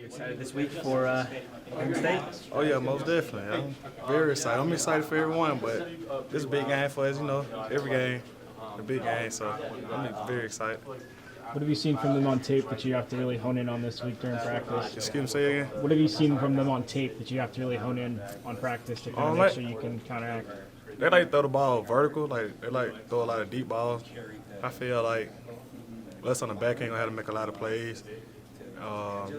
Excited this week for Penn State? Oh yeah, most definitely. I'm very excited. I'm excited for everyone, but this is a big game for us. Every game, a big game. So I'm very excited. What have you seen from them on tape that you have to really hone in on this week during practice? Excuse me, say again. What have you seen from them on tape that you have to really hone in on practice to kind of make sure you can counteract? They like to throw the ball vertical. They like to throw a lot of deep balls. I feel like us on the back end gonna have to make a lot of plays.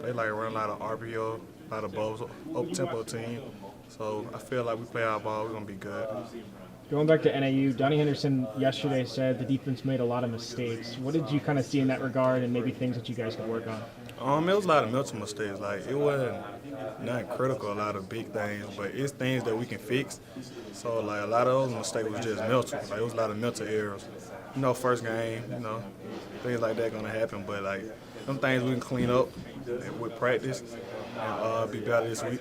They like to run a lot of RPO, a lot of balls, up tempo team. So I feel like we play our ball, we're gonna be good. Going back to NAU, Donnie Henderson yesterday said the defense made a lot of mistakes. What did you kind of see in that regard, and maybe things that you guys could work on? It was a lot of mental mistakes. Like it wasn't nothing critical, a lot of big things, but it's things that we can fix. So like a lot of those mistakes was just mental. Like it was a lot of mental errors. First game, things like that gonna happen. But like them things we can clean up with practice and be better this week.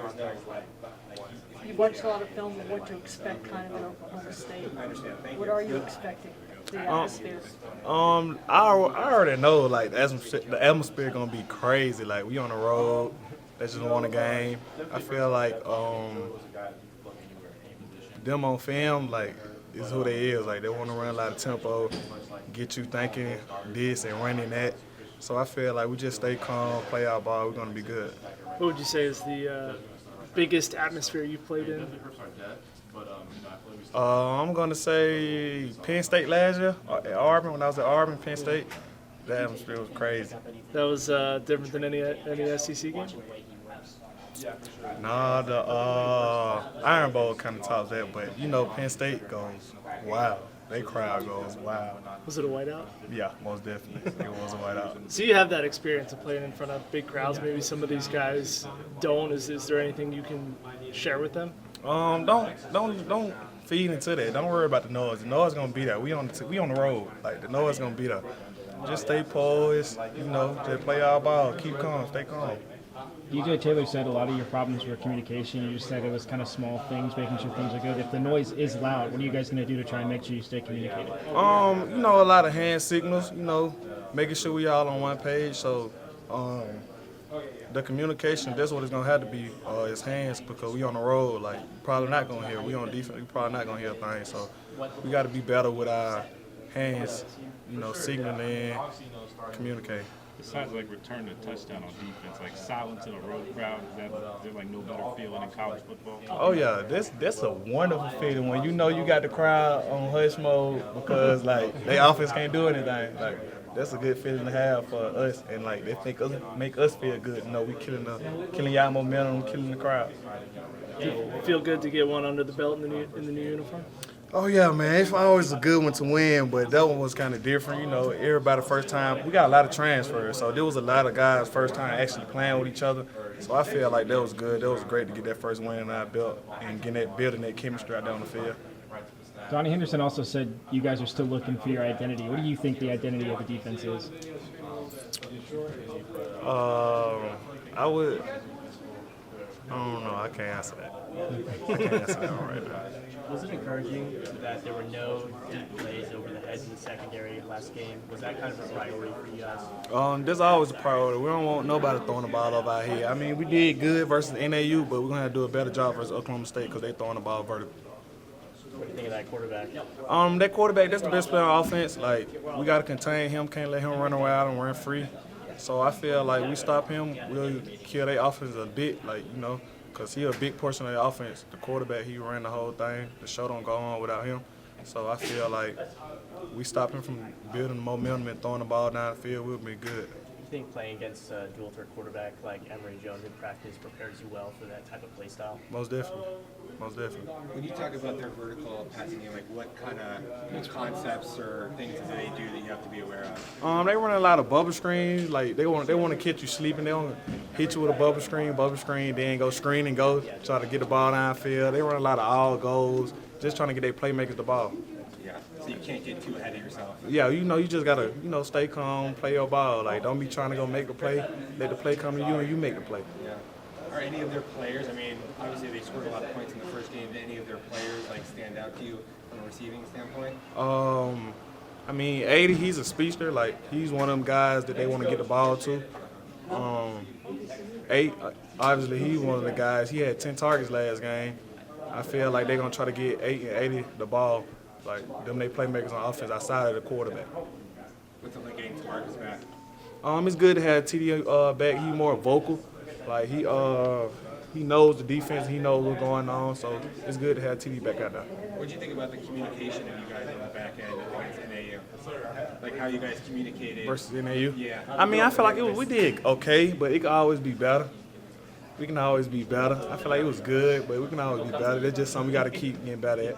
You watched a lot of film of what to expect kind of in Oklahoma State. What are you expecting? The atmosphere? I already know like the atmosphere gonna be crazy. Like we on the road, they just won a game. I feel like them on film like is who they is. Like they want to run a lot of tempo, get you thinking this and running that. So I feel like we just stay calm, play our ball. We're gonna be good. What would you say is the biggest atmosphere you've played in? I'm gonna say Penn State last year at Auburn. When I was at Auburn, Penn State, the atmosphere was crazy. That was different than any SEC game? Nah, the Iron Bowl kind of tops that, but Penn State goes wow. They crowd goes wow. Was it a whiteout? Yeah, most definitely. It was a whiteout. So you have that experience of playing in front of big crowds. Maybe some of these guys don't. Is there anything you can share with them? Don't feed into that. Don't worry about the noise. The noise gonna be there. We on the road. Like the noise gonna be there. Just stay poised. Just play our ball. Keep calm. Stay calm. DJ Taylor said a lot of your problems were communication. You just said it was kind of small things, making sure things are good. If the noise is loud, what are you guys going to do to try and make sure you stay communicated? A lot of hand signals, making sure we all on one page. So the communication, that's what it's going to have to be, is hands, because we on the road. Like, probably not going to hear. We on defense, we probably not going to hear things. So we got to be better with our hands, signaling, communicating. Besides, return the touchdown on defense, silence in a road crowd, is there no better feeling in college football? Oh, yeah. That's a wonderful feeling when you got the crowd on hush mode because, their offense can't do anything. That's a good feeling to have for us, and, they make us feel good. We killing y'all momentum, killing the crowd. Feel good to get one under the belt in the new uniform? Oh, yeah, man. It's always a good one to win, but that one was kind of different. Everybody first time. We got a lot of transfers, so there was a lot of guys first time actually playing with each other. So I feel like that was good. That was great to get that first win in our belt and building that chemistry out there on the field. Donnie Henderson also said you guys are still looking for your identity. What do you think the identity of the defense is? I don't know. I can't answer that. I can't answer that one right now. Was it encouraging that there were no deep plays over the heads in the secondary last game? Was that kind of a priority for you guys? That's always a priority. We don't want nobody throwing the ball over our head. I mean, we did good versus NAU, but we're going to have to do a better job versus Oklahoma State because they're throwing the ball vertical. What do you think of that quarterback? That quarterback, that's the best player on offense. We got to contain him, can't let him run around and run free. So I feel like we stop him, we'll kill their offense a bit, because he a big portion of the offense. The quarterback, he ran the whole thing. The show don't go on without him. So I feel like we stop him from building momentum and throwing the ball down the field, we'll be good. Do you think playing against a dual-threat quarterback like Emory Jones in practice prepares you well for that type of play style? Most definitely. Most definitely. When you talk about their vertical passing game, what kind of concepts or things do they do that you have to be aware of? They run a lot of bubble screens. They want to catch you sleeping. They want to hit you with a bubble screen, then go screen and go, try to get the ball downfield. They run a lot of all goals, just trying to get their playmakers the ball. Yeah, so you can't get too ahead of yourself. Yeah, you just got to, stay calm, play your ball. Don't be trying to go make a play. Let the play come to you and you make the play. Yeah. Are any of their players, obviously they scored a lot of points in the first game. Did any of their players, stand out to you from a receiving standpoint? 80, he's a speedster. He's one of them guys that they want to get the ball to. 8, obviously he one of the guys. He had 10 targets last game. I feel like they're gonna try to get 8 and 80 the ball, like them they playmakers on offense outside of the quarterback. What's it like getting Tamarcus back? It's good to have TD back. He more vocal, like he knows the defense. He knows what's going on, so it's good to have TD back out there. What do you think about the communication of you guys on the back end against NAU? Like how you guys communicated Versus NAU. Yeah. I mean, I feel like we did okay, but it could always be better. We can always be better. I feel like it was good, but we can always be better. That's just something we got to keep getting better at.